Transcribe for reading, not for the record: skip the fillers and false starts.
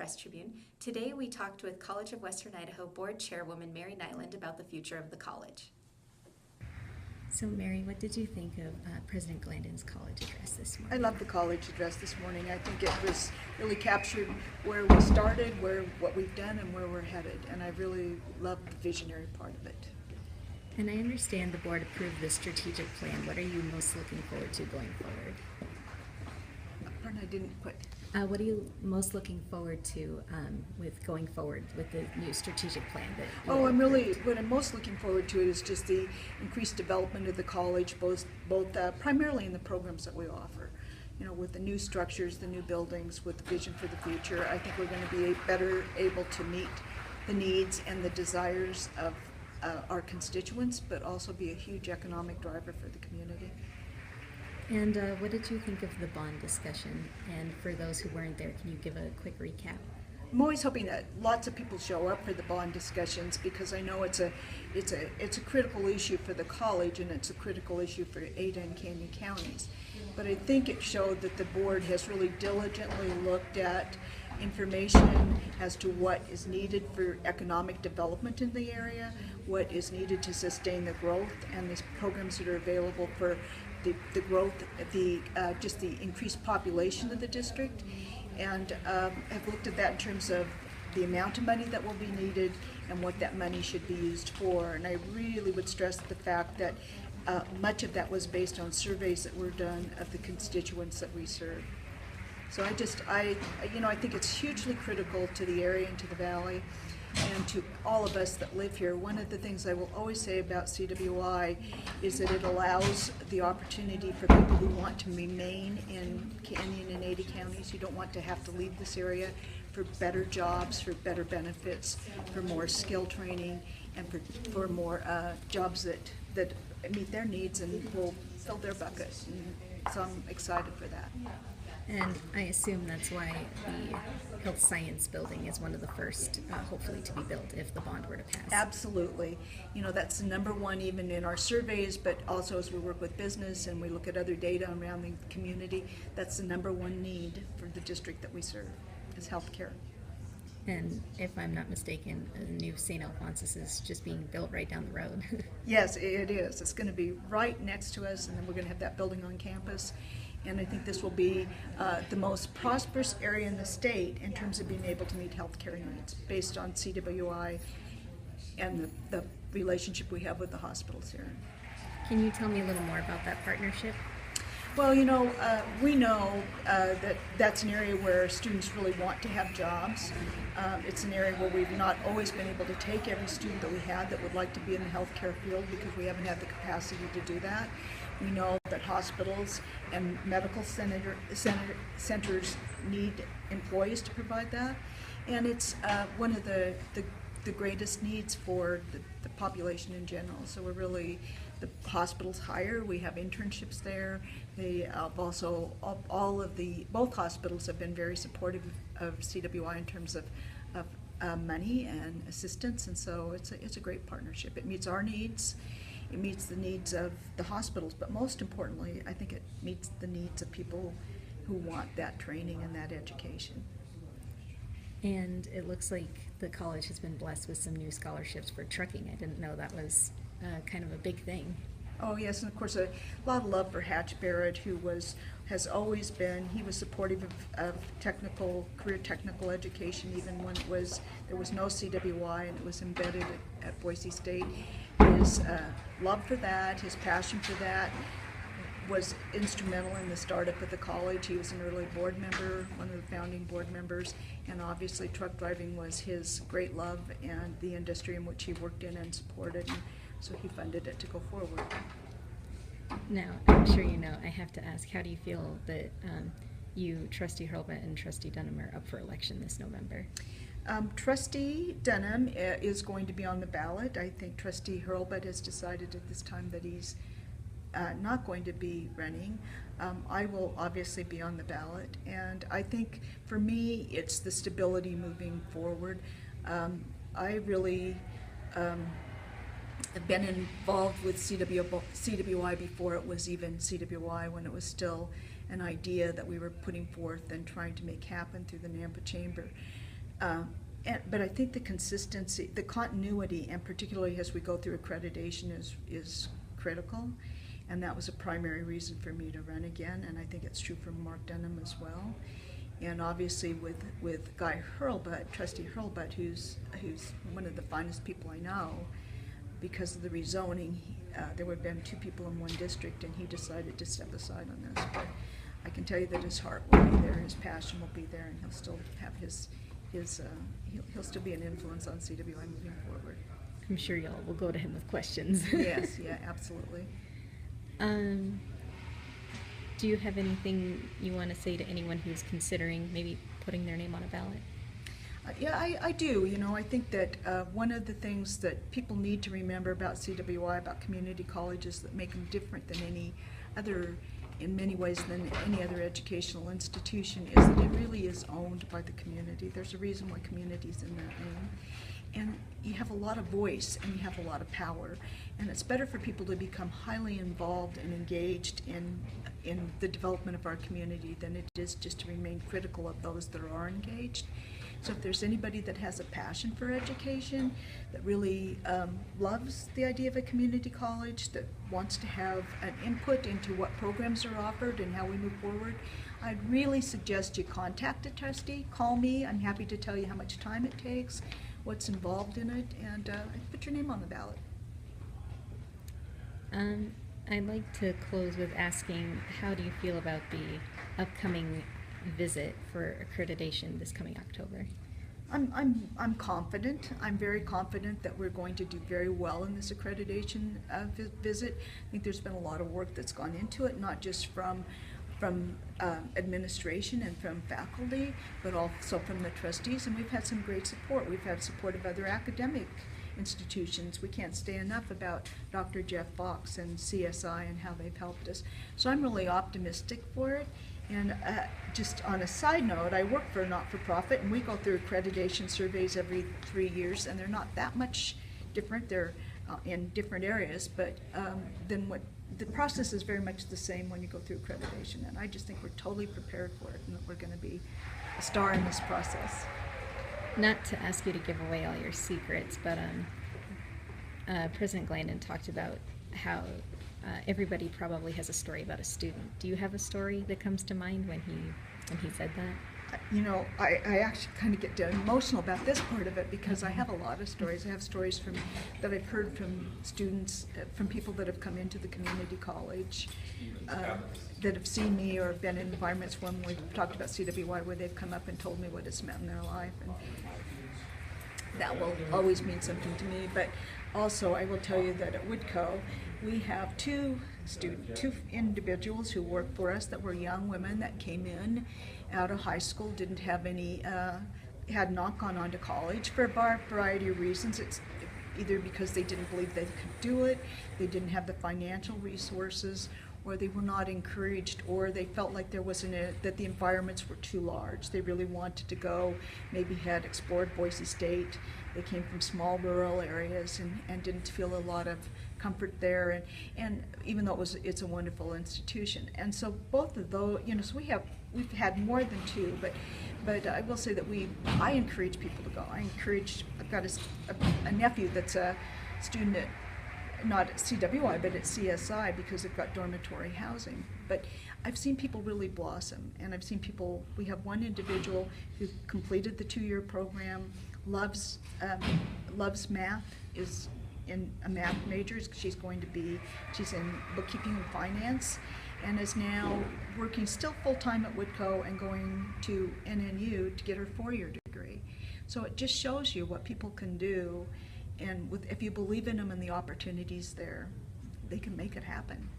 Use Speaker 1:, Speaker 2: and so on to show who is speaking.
Speaker 1: Press-Tribune. Today we talked with College of Western Idaho Board Chairwoman Mary Niland about the future of the college.
Speaker 2: So Mary, what did you think of President Glandon's college address this morning?
Speaker 3: I love the college address this morning. I think it was really captured where we started, what we've done, and where we're headed. And I really love the visionary part of it.
Speaker 2: And I understand the board approved the strategic plan. What are you most looking forward to going forward?
Speaker 3: Pardon, I didn't quite.
Speaker 2: What are you most looking forward to with going forward with the new strategic plan that you approved?
Speaker 3: What I'm most looking forward to is just the increased development of the college, both primarily in the programs that we offer. You know, with the new structures, the new buildings, with the vision for the future, I think we're going to be better able to meet the needs and the desires of our constituents, but also be a huge economic driver for the community.
Speaker 2: And what did you think of the bond discussion? And for those who weren't there, can you give a quick recap?
Speaker 3: I'm always hoping that lots of people show up for the bond discussions, because I know it's a critical issue for the college, and it's a critical issue for Ada and Canyon counties. But I think it showed that the board has really diligently looked at information as to what is needed for economic development in the area, what is needed to sustain the growth, and these programs that are available for the growth, just the increased population of the district, and have looked at that in terms of the amount of money that will be needed and what that money should be used for. And I really would stress the fact that much of that was based on surveys that were done of the constituents that we serve. So I think it's hugely critical to the area and to the valley and to all of us that live here. One of the things I will always say about CWI is that it allows the opportunity for people who want to remain in Canyon and Ada counties, who don't want to have to leave this area, for better jobs, for better benefits, for more skill training, and for more jobs that meet their needs and will fill their bucket. And so I'm excited for that.
Speaker 2: And I assume that's why the health science building is one of the first, hopefully, to be built if the bond were to pass.
Speaker 3: Absolutely. You know, that's the number one even in our surveys, but also as we work with business and we look at other data around the community, that's the number one need for the district that we serve, is health care.
Speaker 2: And if I'm not mistaken, a new St. Alphonsus is just being built right down the road.
Speaker 3: Yes, it is. It's going to be right next to us, and then we're going to have that building on campus. And I think this will be the most prosperous area in the state in terms of being able to meet health care needs based on CWI and the relationship we have with the hospitals here.
Speaker 2: Can you tell me a little more about that partnership?
Speaker 3: Well, you know, we know that that's an area where students really want to have jobs. It's an area where we've not always been able to take every student that we had that would like to be in the healthcare field, because we haven't had the capacity to do that. We know that hospitals and medical centers need employees to provide that, and it's one of the greatest needs for the population in general. So we're really, the hospitals hire, we have internships there. They also, both hospitals have been very supportive of CWI in terms of money and assistance, and so it's a great partnership. It meets our needs. It meets the needs of the hospitals, but most importantly, I think it meets the needs of people who want that training and that education.
Speaker 2: And it looks like the college has been blessed with some new scholarships for trucking. I didn't know that was kind of a big thing.
Speaker 3: Oh yes, and of course a lot of love for Hatch Barrett, who has always been, he was supportive of career technical education, even when there was no CWI and it was embedded at Boise State. His love for that, his passion for that, was instrumental in the startup of the college. He was an early board member, one of the founding board members, and obviously truck driving was his great love and the industry in which he worked in and supported, and so he funded it to go forward.
Speaker 2: Now, I'm sure you know, I have to ask, how do you feel that you, Trustee Hurlbut, and Trustee Dunham are up for election this November?
Speaker 3: Trustee Dunham is going to be on the ballot. I think Trustee Hurlbut has decided at this time that he's not going to be running. I will obviously be on the ballot, and I think for me it's the stability moving forward. I really have been involved with CWI before it was even CWI, when it was still an idea that we were putting forth and trying to make happen through the NAMPA chamber. But I think the consistency, the continuity, and particularly as we go through accreditation, is critical. And that was a primary reason for me to run again, and I think it's true for Mark Dunham as well. And obviously with Guy Hurlbut, Trustee Hurlbut, who's one of the finest people I know, because of the rezoning, there would have been 2 people in one district, and he decided to step aside on this. But I can tell you that his heart will be there, his passion will be there, and he'll still have he'll still be an influence on CWI moving forward.
Speaker 2: I'm sure y'all will go to him with questions.
Speaker 3: Yes, yeah, absolutely.
Speaker 2: Do you have anything you want to say to anyone who's considering maybe putting their name on a ballot?
Speaker 3: Yeah, I do. You know, I think that one of the things that people need to remember about CWI, about community colleges that make them different than any other, in many ways, than any other educational institution, is that it really is owned by the community. There's a reason why community's in that name. And you have a lot of voice and you have a lot of power. And it's better for people to become highly involved and engaged in the development of our community than it is just to remain critical of those that are engaged. So if there's anybody that has a passion for education, that really loves the idea of a community college, that wants to have an input into what programs are offered and how we move forward, I'd really suggest you contact a trustee. Call me. I'm happy to tell you how much time it takes, what's involved in it, and put your name on the ballot.
Speaker 2: I'd like to close with asking, how do you feel about the upcoming visit for accreditation this coming October?
Speaker 3: I'm confident. I'm very confident that we're going to do very well in this accreditation visit. I think there's been a lot of work that's gone into it, not just from administration and from faculty, but also from the trustees, and we've had some great support. We've had support of other academic institutions. We can't say enough about Dr. Jeff Fox and CSI and how they've helped us. So I'm really optimistic for it. And just on a side note, I work for a not-for-profit, and we go through accreditation surveys every 3 years, and they're not that much different. They're in different areas, but then what the process is very much the same when you go through accreditation, and I just think we're totally prepared for it, and that we're going to be a star in this process.
Speaker 2: Not to ask you to give away all your secrets, but President Glandon talked about how everybody probably has a story about a student. Do you have a story that comes to mind when he said that?
Speaker 3: You know, I actually kind of get emotional about this part of it because I have a lot of stories. I have stories that I've heard from students, from people that have come into the community college, that have seen me or been in environments when we've talked about CWI where they've come up and told me what it's meant in their life. And that will always mean something to me. But also, I will tell you that at Woodco, we have two individuals who work for us that were young women that came in out of high school, didn't have any, had not gone on to college for a variety of reasons. It's either because they didn't believe they could do it, they didn't have the financial resources, or they were not encouraged, or they felt like there wasn't that the environments were too large. They really wanted to go, maybe had explored Boise State. They came from small rural areas and didn't feel a lot of comfort there, and even though it's a wonderful institution. And so both of those, you know, so we've had more than two, but I will say that I encourage people to go. I've got a nephew that's a student at, not at CWI, but at CSI, because they've got dormitory housing. But I've seen people really blossom, and I've seen people, we have one individual who completed the 2-year program, loves math, is in a math major. She's in bookkeeping and finance, and is now working still full-time at Woodco and going to NNU to get her 4-year degree. So it just shows you what people can do, and if you believe in them and the opportunities there, they can make it happen.